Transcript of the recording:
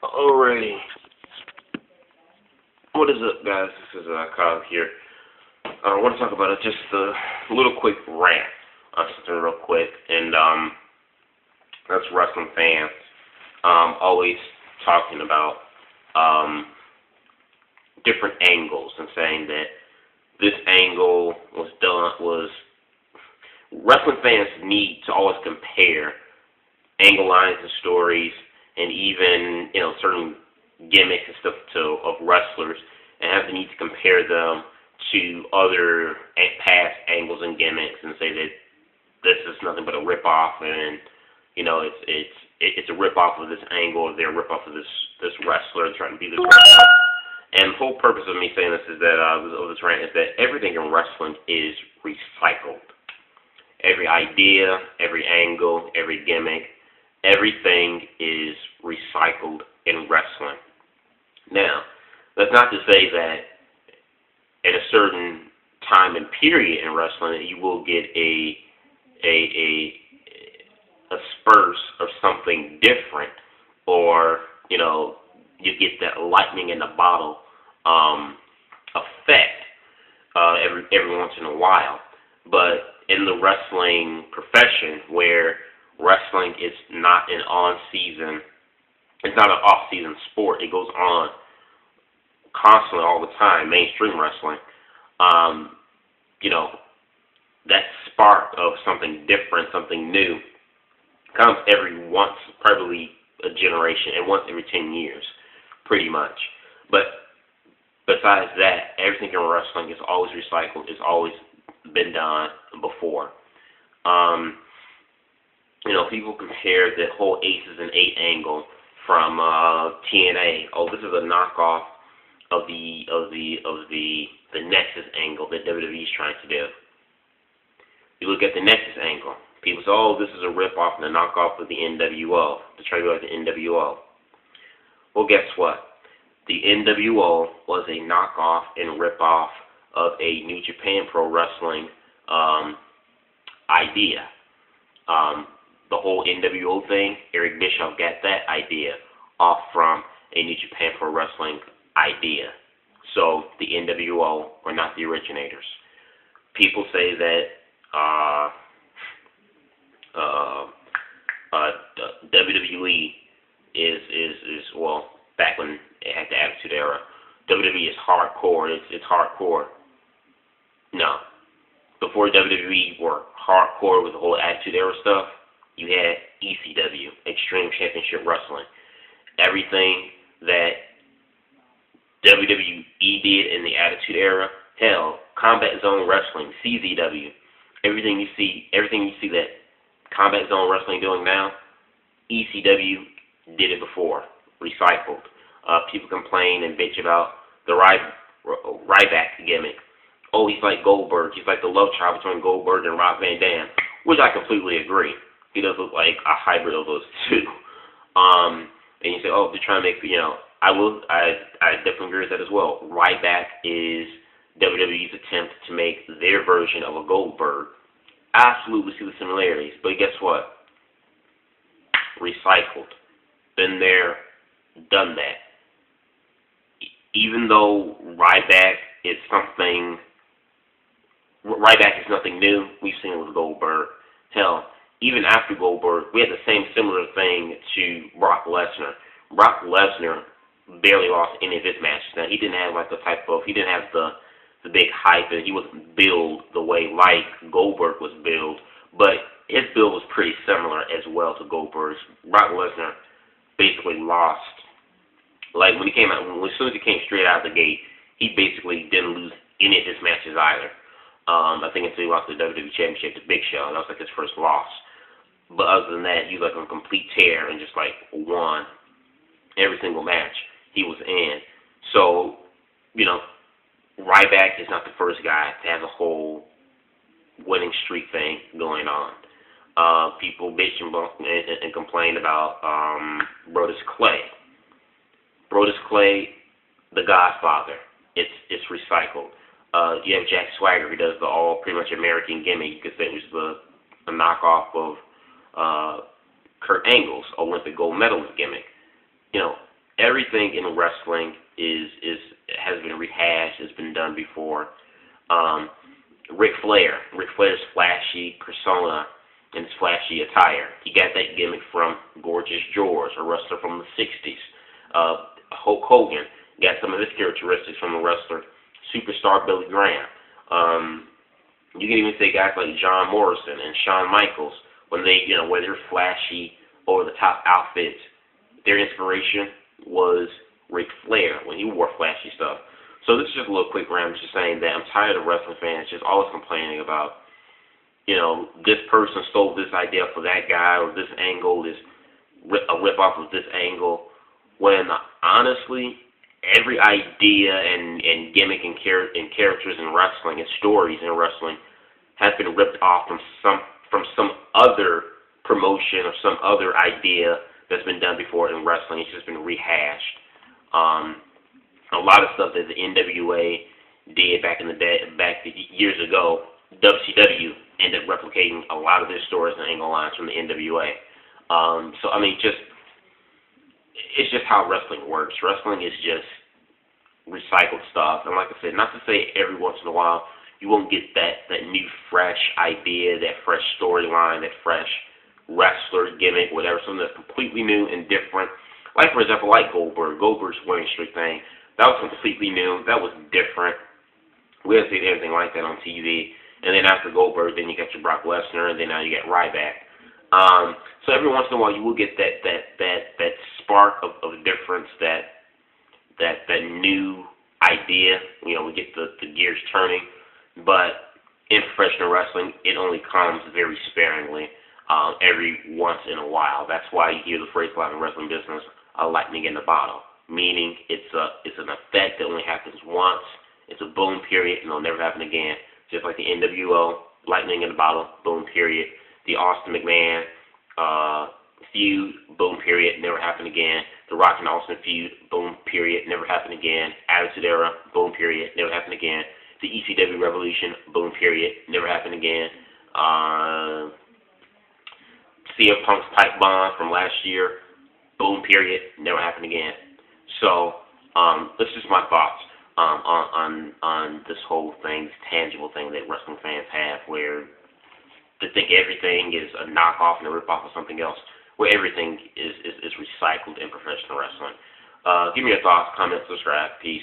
Alrighty. What is up, guys? This is Kyle here. I want to talk about just a little quick rant on something real quick, and that's wrestling fans always talking about different angles and saying that this angle was wrestling fans need to always compare angle lines and stories and even certain gimmicks and stuff of wrestlers, and have the need to compare them to other past angles and gimmicks and say that this is nothing but a rip-off, and it's a rip-off of this angle, or they're a rip-off of this wrestler trying to be this wrestler. And the whole purpose of me saying this is that of this rant is that everything in wrestling is recycled. Every idea, every angle, every gimmick, everything is recycled in wrestling. Now, that's not to say that at a certain time and period in wrestling that you will get a spurt of something different, or you get that lightning in the bottle effect every once in a while. But in the wrestling profession, where wrestling is not an on-season, it's not an off-season sport, it goes on constantly all the time, mainstream wrestling, that spark of something different, something new, comes every once, probably a generation, and once every 10 years, pretty much. But besides that, everything in wrestling is always recycled, it's always been done before. People compare the whole Aces and 8 angle from TNA. Oh, this is a knockoff of the Nexus angle that WWE is trying to do. You look at the Nexus angle. People say, oh, this is a rip-off and a knockoff of the NWO. To try to go like the NWO. Well, guess what? The NWO was a knockoff and rip-off of a New Japan Pro Wrestling idea. The whole NWO thing, Eric Bischoff got that idea off from a New Japan Pro Wrestling idea. So the NWO were not the originators. People say that WWE is well, back when it had the Attitude Era, WWE is hardcore. It's hardcore. No. Before WWE were hardcore with the whole Attitude Era stuff, you had ECW, Extreme Championship Wrestling. Everything that WWE did in the Attitude Era, hell, Combat Zone Wrestling, CZW, everything you see that Combat Zone Wrestling doing now, ECW did it before, recycled. People complain and bitch about the Ryback gimmick. Oh, he's like Goldberg. He's like the love child between Goldberg and Rob Van Dam, which I completely agree. He does look like a hybrid of those two. And you say, oh, they're trying to make, I definitely agree with that as well. Ryback is WWE's attempt to make their version of a Goldberg. I absolutely see the similarities, but guess what? Recycled. Been there, done that. Even though Ryback is nothing new, we've seen it with Goldberg. Hell, even after Goldberg, we had the same similar thing to Brock Lesnar. Brock Lesnar barely lost any of his matches. Now, he didn't have the big hype, and he wasn't billed the way like Goldberg was billed, but his build was pretty similar as well to Goldberg's. Brock Lesnar basically lost. Like when he came out, as soon as he came straight out of the gate, he basically didn't lose any of his matches either. I think until he lost the WWE Championship to Big Show, that was like his first loss. But other than that, he was like on a complete tear and just like won every single match he was in. So, Ryback is not the first guy to have a whole winning streak thing going on. People bitch and complain about Brodus Clay. Brodus Clay, the Godfather. It's recycled. You have Jack Swagger, who does the all pretty much American gimmick. You could say it was the knockoff of Kurt Angle's Olympic gold medalist gimmick. everything in wrestling has been rehashed, has been done before. Ric Flair's flashy persona and his flashy attire. He got that gimmick from Gorgeous George, a wrestler from the 60s. Hulk Hogan got some of his characteristics from the wrestler superstar Billy Graham. You can even say guys like John Morrison and Shawn Michaels, when they, wear their flashy, over-the-top outfits, their inspiration was Ric Flair when he wore flashy stuff. So this is just a little quick rant. I'm just saying that I'm tired of wrestling fans just always complaining about, this person stole this idea for that guy, or this angle is a rip-off of this angle, when honestly, every idea and gimmick and characters in wrestling and stories in wrestling has been ripped off from some other promotion or some other idea that's been done before in wrestling. It's just been rehashed. A lot of stuff that the NWA did back in the day, years ago, WCW ended up replicating a lot of their stories and angle lines from the NWA. So I mean, it's just how wrestling works. Wrestling is just recycled stuff, and like I said, not to say every once in a while you won't get that new fresh idea, that fresh storyline, that fresh wrestler gimmick, whatever, something that's completely new and different. Like, for example, like Goldberg's winning streak thing. That was completely new. That was different. We haven't seen anything like that on TV. And then after Goldberg, then you got your Brock Lesnar, and then now you got Ryback. So every once in a while, you will get that spark of difference, that new idea. We get the gears turning. But in professional wrestling, it only comes very sparingly, every once in a while. That's why you hear the phrase a lot in the wrestling business, a lightning in the bottle, meaning it's an effect that only happens once. It's a boom period, and it'll never happen again. Just like the NWO, lightning in the bottle, boom period. The Austin McMahon feud, boom period, never happened again. The Rock and Austin feud, boom period, never happened again. Attitude Era, boom period, never happened again. The ECW Revolution, boom period, never happened again. CM Punk's pipe bomb from last year, boom period, never happened again. So that's just my thoughts on this whole thing, this tangible thing that wrestling fans have, where they think everything is a knockoff and a ripoff of something else, where everything is recycled in professional wrestling. Give me your thoughts, comments, subscribe. Peace.